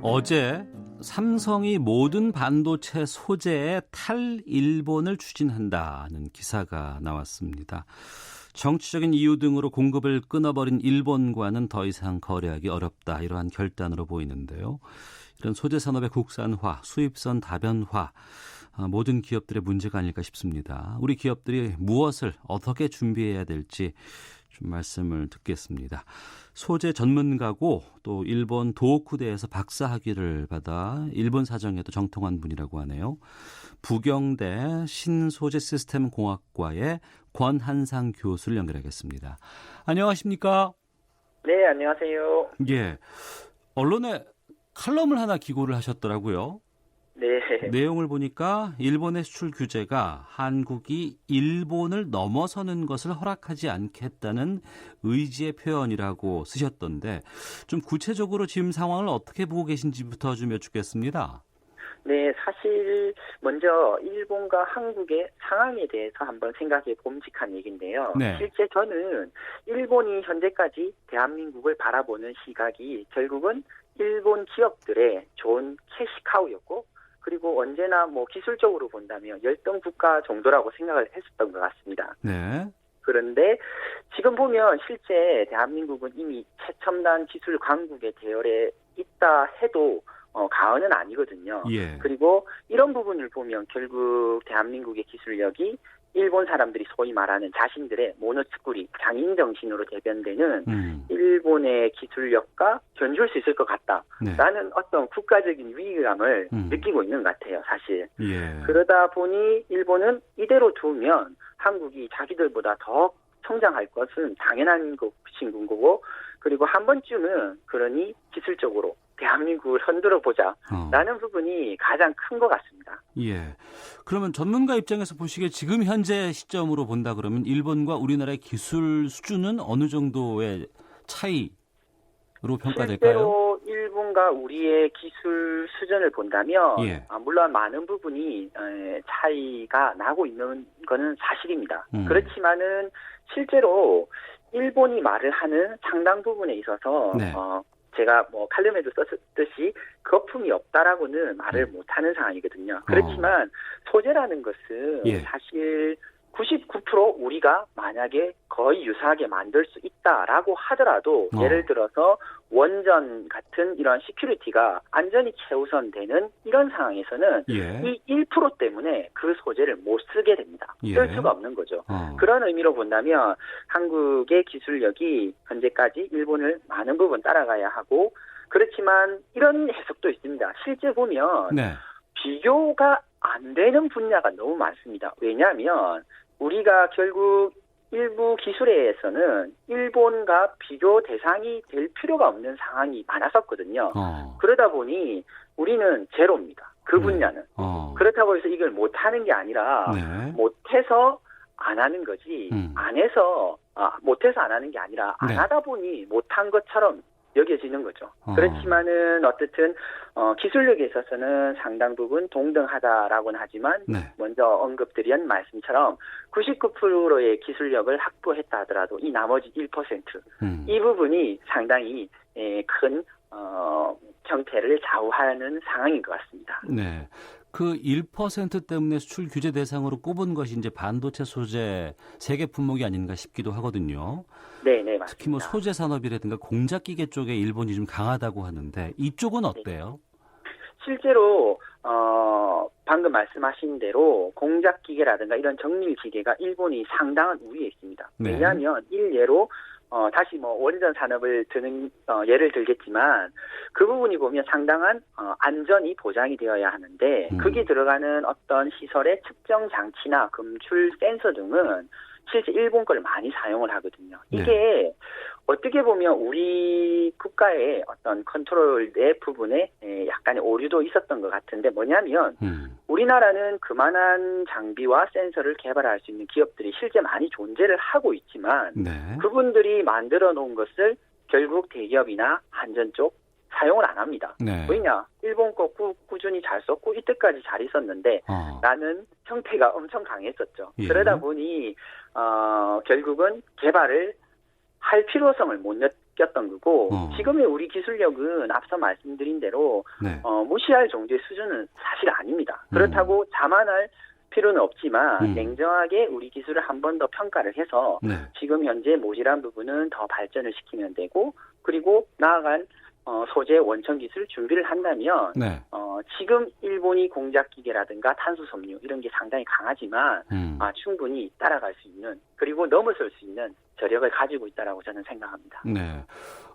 어제 삼성이 모든 반도체 소재의 탈일본을 추진한다는 기사가 나왔습니다. 정치적인 이유 등으로 공급을 끊어버린 일본과는 더 이상 거래하기 어렵다, 이러한 결단으로 보이는데요. 이런 소재 산업의 국산화, 수입선 다변화, 모든 기업들의 문제가 아닐까 싶습니다. 우리 기업들이 무엇을 어떻게 준비해야 될지 좀 말씀을 듣겠습니다. 소재 전문가고 또 일본 도호쿠대에서 박사학위를 받아 일본 사정에도 정통한 분이라고 하네요. 부경대 신소재시스템공학과의 권한상 교수를 연결하겠습니다. 안녕하십니까? 네, 안녕하세요. 예, 언론에 칼럼을 하나 기고를 하셨더라고요. 네. 내용을 보니까 일본의 수출 규제가 한국이 일본을 넘어서는 것을 허락하지 않겠다는 의지의 표현이라고 쓰셨던데, 좀 구체적으로 지금 상황을 어떻게 보고 계신지부터 좀 여쭙겠습니다. 네, 사실 먼저 일본과 한국의 상황에 대해서 한번 생각해 봄직한 얘기인데요. 네. 실제 저는 일본이 현재까지 대한민국을 바라보는 시각이 결국은 일본 기업들의 좋은 캐시카우였고, 그리고 언제나 기술적으로 본다면 열등 국가 정도라고 생각을 했었던 것 같습니다. 네. 그런데 지금 보면 실제 대한민국은 이미 최첨단 기술 강국의 대열에 있다 해도 과언은 아니거든요. 예. 그리고 이런 부분을 보면 결국 대한민국의 기술력이 일본 사람들이 소위 말하는 자신들의 모노츠쿠리, 장인 정신으로 대변되는 일본의 기술력과 견줄 수 있을 것 같다라는 네. 어떤 국가적인 위기감을 느끼고 있는 것 같아요, 사실. 예. 그러다 보니 일본은 이대로 두면 한국이 자기들보다 더 성장할 것은 당연한 것인 거고, 그리고 한 번쯤은 그러니 기술적으로 대한민국을 흔들어 보자라는 부분이 가장 큰 것 같습니다. 예. 그러면 전문가 입장에서 보시기에 지금 현재 시점으로 본다 그러면 일본과 우리나라의 기술 수준은 어느 정도의 차이로 평가될까요? 실제로 일본과 우리의 기술 수준을 본다면 예. 물론 많은 부분이 차이가 나고 있는 것은 사실입니다. 그렇지만은 실제로 일본이 말을 하는 상당 부분에 있어서 네. 제가 칼럼에도 썼듯이 거품이 없다라고는 말을 못하는 상황이거든요. 그렇지만 소재라는 것은 예. 사실 99% 우리가 만약에 거의 유사하게 만들 수 있다라고 하더라도 예를 들어서 원전 같은 이런 시큐리티가 안전이 최우선되는 이런 상황에서는 예. 이 1% 때문에 그 소재를 못 쓰게 됩니다. 예. 쓸 수가 없는 거죠. 그런 의미로 본다면 한국의 기술력이 현재까지 일본을 많은 부분 따라가야 하고, 그렇지만 이런 해석도 있습니다. 실제 보면 네. 비교가 안 되는 분야가 너무 많습니다. 왜냐하면 우리가 결국 일부 기술에서는 일본과 비교 대상이 될 필요가 없는 상황이 많았었거든요. 그러다 보니 우리는 제로입니다. 그 분야는. 그렇다고 해서 이걸 못하는 게 아니라 네. 못해서 안 하는 거지, 못해서 안 하는 게 아니라 안 네. 하다 보니 못한 것처럼 여겨지는 거죠. 그렇지만은 어쨌든 기술력에 있어서는 상당 부분 동등하다라고는 하지만 네. 먼저 언급드린 말씀처럼 99%의 기술력을 확보했다 하더라도 이 나머지 1%, 이 부분이 상당히 큰 형태를 좌우하는 상황인 것 같습니다. 네. 그 1% 때문에 수출 규제 대상으로 꼽은 것이 이제 반도체 소재 세계 품목이 아닌가 싶기도 하거든요. 네, 맞습니다. 특히 소재 산업이라든가 공작기계 쪽에 일본이 좀 강하다고 하는데 이쪽은 어때요? 실제로 방금 말씀하신 대로 공작기계라든가 이런 정밀기계가 일본이 상당한 우위에 있습니다. 네. 왜냐하면 일례로 다시 원전 산업을 드는 예를 들겠지만 그 부분이 보면 상당한 안전이 보장이 되어야 하는데 거기 들어가는 어떤 시설의 측정 장치나 검출 센서 등은 실제 일본 걸 많이 사용을 하거든요. 이게 네. 어떻게 보면 우리 국가의 어떤 컨트롤의 부분에 약간의 오류도 있었던 것 같은데, 뭐냐면 우리나라는 그만한 장비와 센서를 개발할 수 있는 기업들이 실제 많이 존재를 하고 있지만 네. 그분들이 만들어 놓은 것을 결국 대기업이나 한전 쪽 사용을 안 합니다. 네. 왜냐? 일본 거 꾸준히 잘 썼고 이때까지 잘 있었는데 라는 형태가 엄청 강했었죠. 예. 그러다 보니 결국은 개발을 할 필요성을 못 바뀌었던 거고 지금의 우리 기술력은 앞서 말씀드린 대로 네. 무시할 정도의 수준은 사실 아닙니다. 그렇다고 자만할 필요는 없지만 냉정하게 우리 기술을 한 번 더 평가를 해서 네. 지금 현재 모자란 부분은 더 발전을 시키면 되고 그리고 나아간 소재 원천 기술 준비를 한다면 네. 지금 일본이 공작 기계라든가 탄소 섬유 이런 게 상당히 강하지만 충분히 따라갈 수 있는 그리고 넘어설 수 있는 저력을 가지고 있다라고 저는 생각합니다. 네.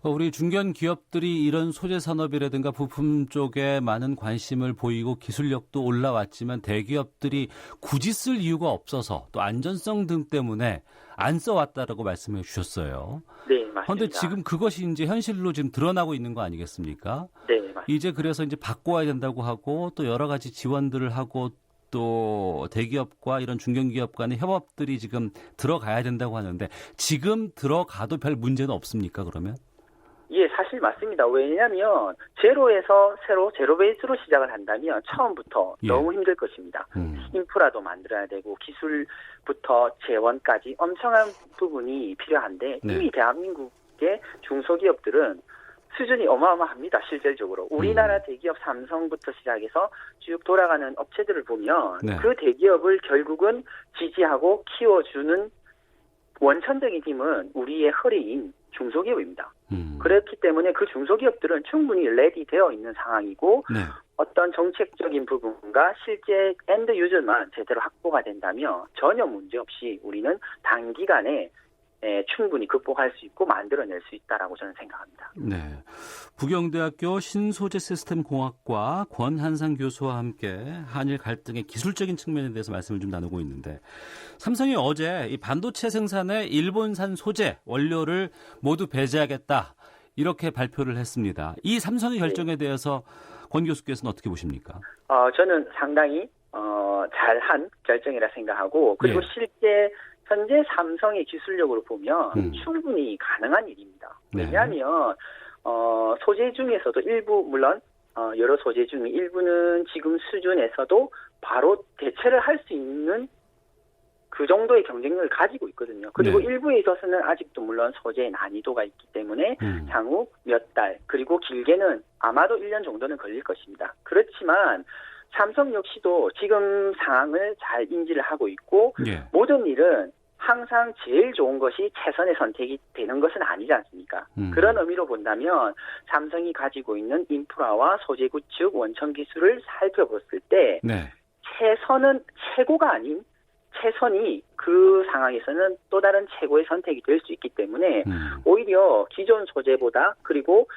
우리 중견 기업들이 이런 소재 산업이라든가 부품 쪽에 많은 관심을 보이고 기술력도 올라왔지만 대기업들이 굳이 쓸 이유가 없어서 또 안전성 등 때문에 안 써왔다라고 말씀해 주셨어요. 네, 맞습니다. 그런데 지금 그것이 이제 현실로 지금 드러나고 있는 거 아니겠습니까? 네, 맞습니다. 이제 그래서 이제 바꿔야 된다고 하고 또 여러 가지 지원들을 하고 또 대기업과 이런 중견기업 간의 협업들이 지금 들어가야 된다고 하는데 지금 들어가도 별 문제는 없습니까, 그러면? 예, 사실 맞습니다. 왜냐하면 제로에서 제로 베이스로 시작을 한다면 처음부터 예. 너무 힘들 것입니다. 인프라도 만들어야 되고 기술부터 재원까지 엄청난 부분이 필요한데 네. 이미 대한민국의 중소기업들은 수준이 어마어마합니다. 실질적으로. 우리나라 대기업 삼성부터 시작해서 쭉 돌아가는 업체들을 보면 네. 그 대기업을 결국은 지지하고 키워주는 원천적인 힘은 우리의 허리인 중소기업입니다. 그렇기 때문에 그 중소기업들은 충분히 레디되어 있는 상황이고 네. 어떤 정책적인 부분과 실제 엔드 유저만 제대로 확보가 된다면 전혀 문제없이 우리는 단기간에 충분히 극복할 수 있고 만들어낼 수 있다라고 저는 생각합니다. 네. 부경대학교 신소재시스템공학과 권한상 교수와 함께 한일 갈등의 기술적인 측면에 대해서 말씀을 좀 나누고 있는데 삼성이 어제 이 반도체 생산에 일본산 소재 원료를 모두 배제하겠다 이렇게 발표를 했습니다. 이 삼성의 결정에 대해서 권 교수께서는 어떻게 보십니까? 저는 상당히 잘한 결정이라 생각하고 그리고 예. 실제 현재 삼성의 기술력으로 보면 충분히 가능한 일입니다. 네. 왜냐하면 소재 중에서도 일부 물론 여러 소재 중에 일부는 지금 수준에서도 바로 대체를 할 수 있는 그 정도의 경쟁력을 가지고 있거든요. 그리고 네. 일부에 있어서는 아직도 물론 소재의 난이도가 있기 때문에 향후 몇 달 그리고 길게는 아마도 1년 정도는 걸릴 것입니다. 그렇지만 삼성 역시도 지금 상황을 잘 인지를 하고 있고 예. 모든 일은 항상 제일 좋은 것이 최선의 선택이 되는 것은 아니지 않습니까? 그런 의미로 본다면 삼성이 가지고 있는 인프라와 소재 구축 원천 기술을 살펴봤을 때 네. 최선은 최고가 아닌 최선이 그 상황에서는 또 다른 최고의 선택이 될 수 있기 때문에 오히려 기존 소재보다 그리고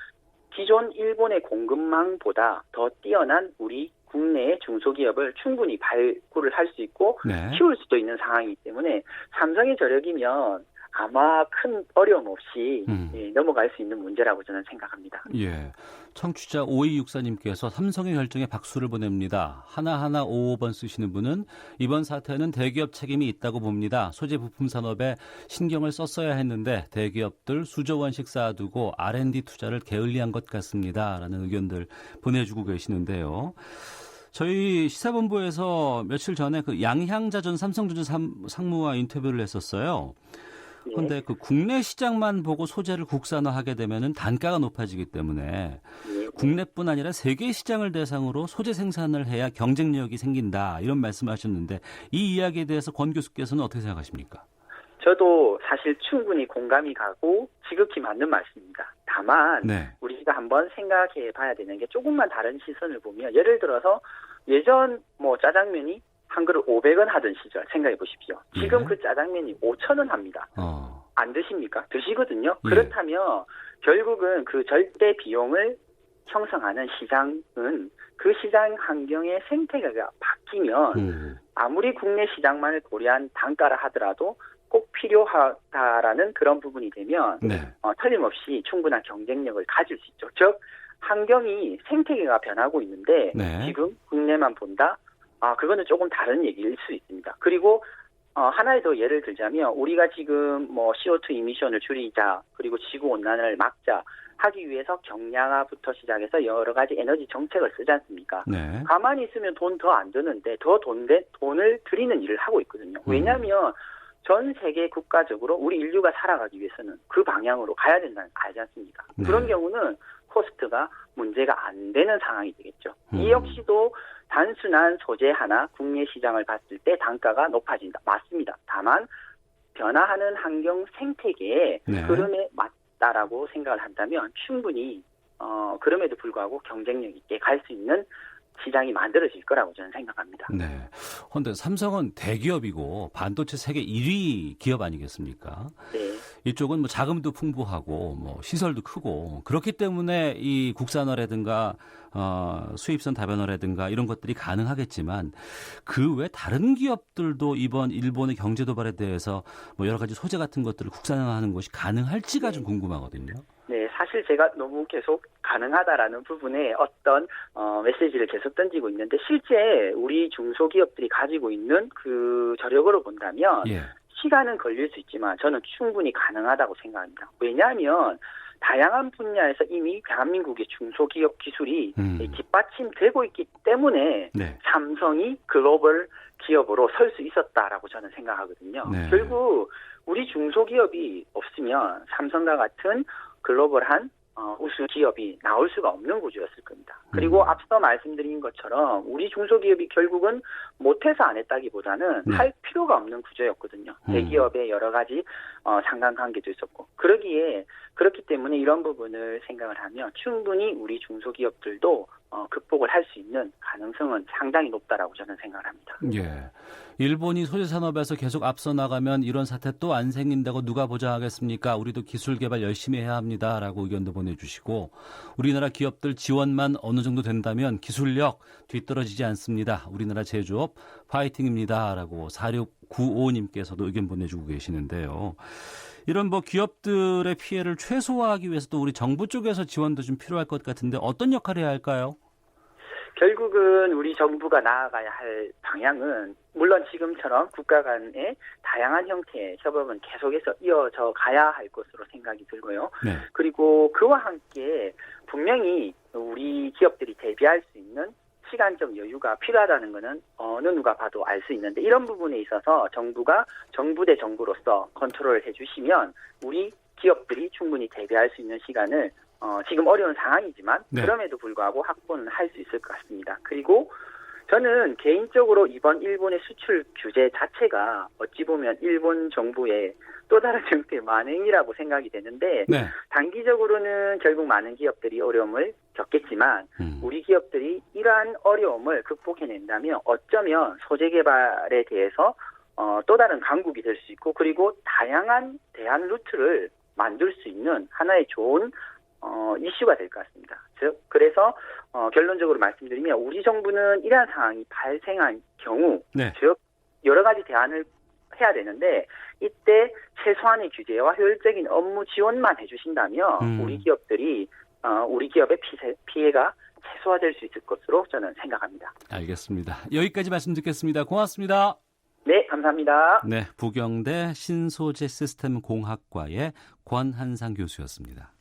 기존 일본의 공급망보다 더 뛰어난 우리 국내의 중소기업을 충분히 발굴을 할 수 있고 네. 키울 수도 있는 상황이기 때문에 삼성의 저력이면 아마 큰 어려움 없이 넘어갈 수 있는 문제라고 저는 생각합니다. 예. 청취자 5264님께서 삼성의 결정에 박수를 보냅니다. 하나하나 55번 쓰시는 분은 이번 사태는 대기업 책임이 있다고 봅니다. 소재 부품 산업에 신경을 썼어야 했는데 대기업들 수조 원씩 쌓아두고 R&D 투자를 게을리한 것 같습니다. 라는 의견들 보내주고 계시는데요. 저희 시사본부에서 며칠 전에 그 양향자전 삼성전자 상무와 인터뷰를 했었어요. 그런데 그 국내 시장만 보고 소재를 국산화하게 되면은 단가가 높아지기 때문에 국내뿐 아니라 세계 시장을 대상으로 소재 생산을 해야 경쟁력이 생긴다 이런 말씀하셨는데 이 이야기에 대해서 권 교수께서는 어떻게 생각하십니까? 저도 사실 충분히 공감이 가고 지극히 맞는 말씀입니다. 다만 네. 우리가 한번 생각해 봐야 되는 게 조금만 다른 시선을 보면 예를 들어서 예전 짜장면이 한 그릇 500원 하던 시절 생각해 보십시오. 지금 예. 그 짜장면이 5,000원 합니다. 안 드십니까? 드시거든요. 예. 그렇다면 결국은 그 절대 비용을 형성하는 시장은 그 시장 환경의 생태계가 바뀌면 아무리 국내 시장만을 고려한 단가라 하더라도 꼭 필요하다라는 그런 부분이 되면 네. 틀림없이 충분한 경쟁력을 가질 수 있죠. 즉 환경이 생태계가 변하고 있는데 네. 지금 국내만 본다? 그거는 조금 다른 얘기일 수 있습니다. 그리고 하나의 더 예를 들자면 우리가 지금 CO2 이미션을 줄이자 그리고 지구 온난화를 막자 하기 위해서 경량화부터 시작해서 여러 가지 에너지 정책을 쓰지 않습니까? 네. 가만히 있으면 돈 더 안 드는데 더 돈을 들이는 일을 하고 있거든요. 왜냐하면 전 세계 국가적으로 우리 인류가 살아가기 위해서는 그 방향으로 가야 된다는 거 알지 않습니까? 네. 그런 경우는 코스트가 문제가 안 되는 상황이 되겠죠. 이 역시도 단순한 소재 하나 국내 시장을 봤을 때 단가가 높아진다. 맞습니다. 다만 변화하는 환경 생태계의 네. 흐름에 맞다라고 생각을 한다면 충분히 그럼에도 불구하고 경쟁력 있게 갈 수 있는 시장이 만들어질 거라고 저는 생각합니다. 네. 그런데 삼성은 대기업이고 반도체 세계 1위 기업 아니겠습니까? 네. 이쪽은 뭐 자금도 풍부하고 뭐 시설도 크고 그렇기 때문에 이 국산화라든가 수입선 다변화라든가 이런 것들이 가능하겠지만 그 외 다른 기업들도 이번 일본의 경제 도발에 대해서 뭐 여러 가지 소재 같은 것들을 국산화하는 것이 가능할지가 좀 궁금하거든요. 네, 사실 제가 너무 계속 가능하다라는 부분에 어떤 메시지를 계속 던지고 있는데 실제 우리 중소기업들이 가지고 있는 그 저력으로 본다면 예. 시간은 걸릴 수 있지만 저는 충분히 가능하다고 생각합니다. 왜냐하면 다양한 분야에서 이미 대한민국의 중소기업 기술이 뒷받침되고 있기 때문에 네. 삼성이 글로벌 기업으로 설 수 있었다라고 저는 생각하거든요. 네. 결국 우리 중소기업이 없으면 삼성과 같은 글로벌한 우수 기업이 나올 수가 없는 구조였을 겁니다. 그리고 앞서 말씀드린 것처럼 우리 중소기업이 결국은 못해서 안 했다기보다는 네. 할 필요가 없는 구조였거든요. 대기업의 여러 가지 상관관계도 있었고 그렇기 때문에 이런 부분을 생각을 하면 충분히 우리 중소기업들도 극복을 할 수 있는 가능성은 상당히 높다라고 저는 생각을 합니다. 예. 일본이 소재 산업에서 계속 앞서 나가면 이런 사태 또 안 생긴다고 누가 보장하겠습니까? 우리도 기술 개발 열심히 해야 합니다라고 의견도 보내주시고 우리나라 기업들 지원만 어느 정도 된다면 기술력 뒤떨어지지 않습니다. 우리나라 제조업 파이팅입니다라고 4695님께서도 의견 보내주고 계시는데요. 이런 뭐 기업들의 피해를 최소화하기 위해서도 우리 정부 쪽에서 지원도 좀 필요할 것 같은데 어떤 역할을 해야 할까요? 결국은 우리 정부가 나아가야 할 방향은 물론 지금처럼 국가 간의 다양한 형태의 협업은 계속해서 이어져 가야 할 것으로 생각이 들고요. 네. 그리고 그와 함께 분명히 우리 기업들이 대비할 수 있는 시간적 여유가 필요하다는 것은 어느 누가 봐도 알 수 있는데 이런 부분에 있어서 정부가 정부 대 정부로서 컨트롤을 해주시면 우리 기업들이 충분히 대비할 수 있는 시간을 지금 어려운 상황이지만 네. 그럼에도 불구하고 확보는 할 수 있을 것 같습니다. 그리고 저는 개인적으로 이번 일본의 수출 규제 자체가 어찌 보면 일본 정부의 또 다른 형태의 만행이라고 생각이 되는데 네. 단기적으로는 결국 많은 기업들이 어려움을 겪겠지만 우리 기업들이 이러한 어려움을 극복해낸다면 어쩌면 소재 개발에 대해서 또 다른 강국이 될 수 있고 그리고 다양한 대안 루트를 만들 수 있는 하나의 좋은 이슈가 될 것 같습니다. 그래서 결론적으로 말씀드리면 우리 정부는 이러한 상황이 발생한 경우 네. 즉 여러 가지 대안을 해야 되는데 이때 최소한의 규제와 효율적인 업무 지원만 해주신다면 우리 기업의 피해가 최소화될 수 있을 것으로 저는 생각합니다. 알겠습니다. 여기까지 말씀 듣겠습니다. 고맙습니다. 네, 감사합니다. 네, 부경대 신소재 시스템 공학과의 권한상 교수였습니다.